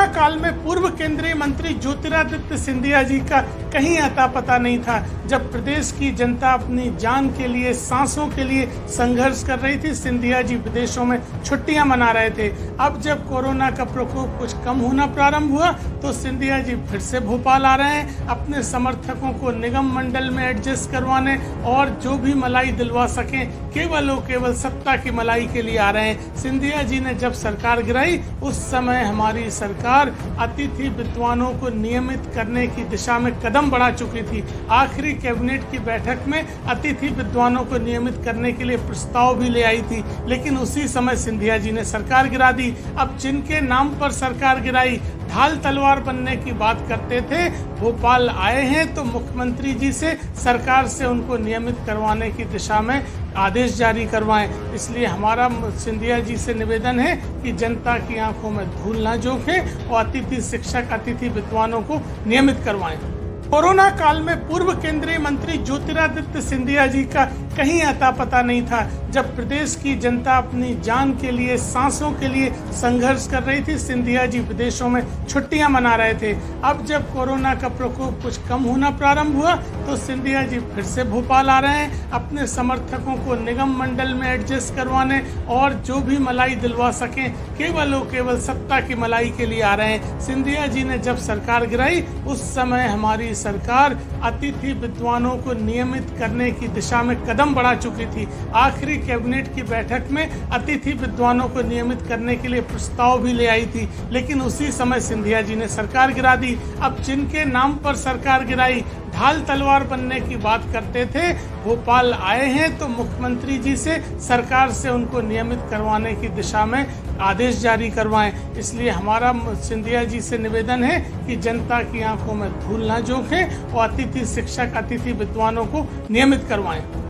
Corona काल में पूर्व केंद्रीय मंत्री ज्योतिरादित्य सिंधिया जी का कहीं अता पता नहीं था। जब प्रदेश की जनता अपनी जान के लिए, सांसों के लिए संघर्ष कर रही थी, सिंधिया जी विदेशों में छुट्टियां मना रहे थे। अब जब कोरोना का प्रकोप कुछ कम होना प्रारंभ हुआ तो सिंधिया जी फिर से भोपाल आ रहे हैं, अपने समर्थकों को निगम मंडल में एडजस्ट करवाने और जो भी मलाई दिलवा सकें केवल और केवल सत्ता की मलाई के लिए आ रहे हैं। सिंधिया जी ने जब सरकार गिराई उस समय हमारी सरकार अतिथि विद्वानों को नियमित करने की दिशा में कदम बढ़ा चुकी थी। आखिरी कैबिनेट की बैठक में अतिथि विद्वानों को नियमित करने के लिए प्रस्ताव भी ले आई थी, लेकिन उसी समय सिंधिया जी ने सरकार गिरा दी। अब जिनके नाम पर सरकार गिराई ढाल तलवार बनने की बात करते थे, भोपाल आए हैं तो मुख्यमंत्री जी से, सरकार से उनको नियमित करवाने की दिशा में आदेश जारी करवाएं। इसलिए हमारा सिंधिया जी से निवेदन है कि जनता की आंखों में धूल न झोंकें और अतिथि शिक्षक, अतिथि विद्वानों को नियमित करवाएं। कोरोना काल में पूर्व केंद्रीय मंत्री ज्योतिरादित्य सिंधिया जी का कहीं अता पता नहीं था। जब प्रदेश की जनता अपनी जान के लिए, सांसों के लिए संघर्ष कर रही थी, सिंधिया जी विदेशों में छुट्टियां मना रहे थे। अब जब कोरोना का प्रकोप कुछ कम होना प्रारंभ हुआ तो सिंधिया जी फिर से भोपाल आ रहे हैं, अपने समर्थकों को निगम मंडल में एडजस्ट करवाने और जो भी मलाई दिलवा सकें केवल और केवल सत्ता की मलाई के लिए आ रहे हैं। सिंधिया जी ने जब सरकार गिराई उस समय हमारी सरकार अतिथि विद्वानों को नियमित करने की दिशा में कदम बढ़ा चुकी थी। आखिरी कैबिनेट की बैठक में अतिथि विद्वानों को नियमित करने के लिए प्रस्ताव भी ले आई थी, लेकिन उसी समय सिंधिया जी ने सरकार गिरा दी। अब जिनके नाम पर सरकार गिराई ढाल तलवार बनने की बात करते थे, भोपाल आए हैं तो मुख्यमंत्री जी से, सरकार से उनको नियमित करवाने की दिशा में आदेश जारी करवाएं। इसलिए हमारा सिंधिया जी से निवेदन है कि जनता की आंखों में धूल न झोंकें और अतिथि शिक्षक, अतिथि विद्वानों को नियमित करवाएं।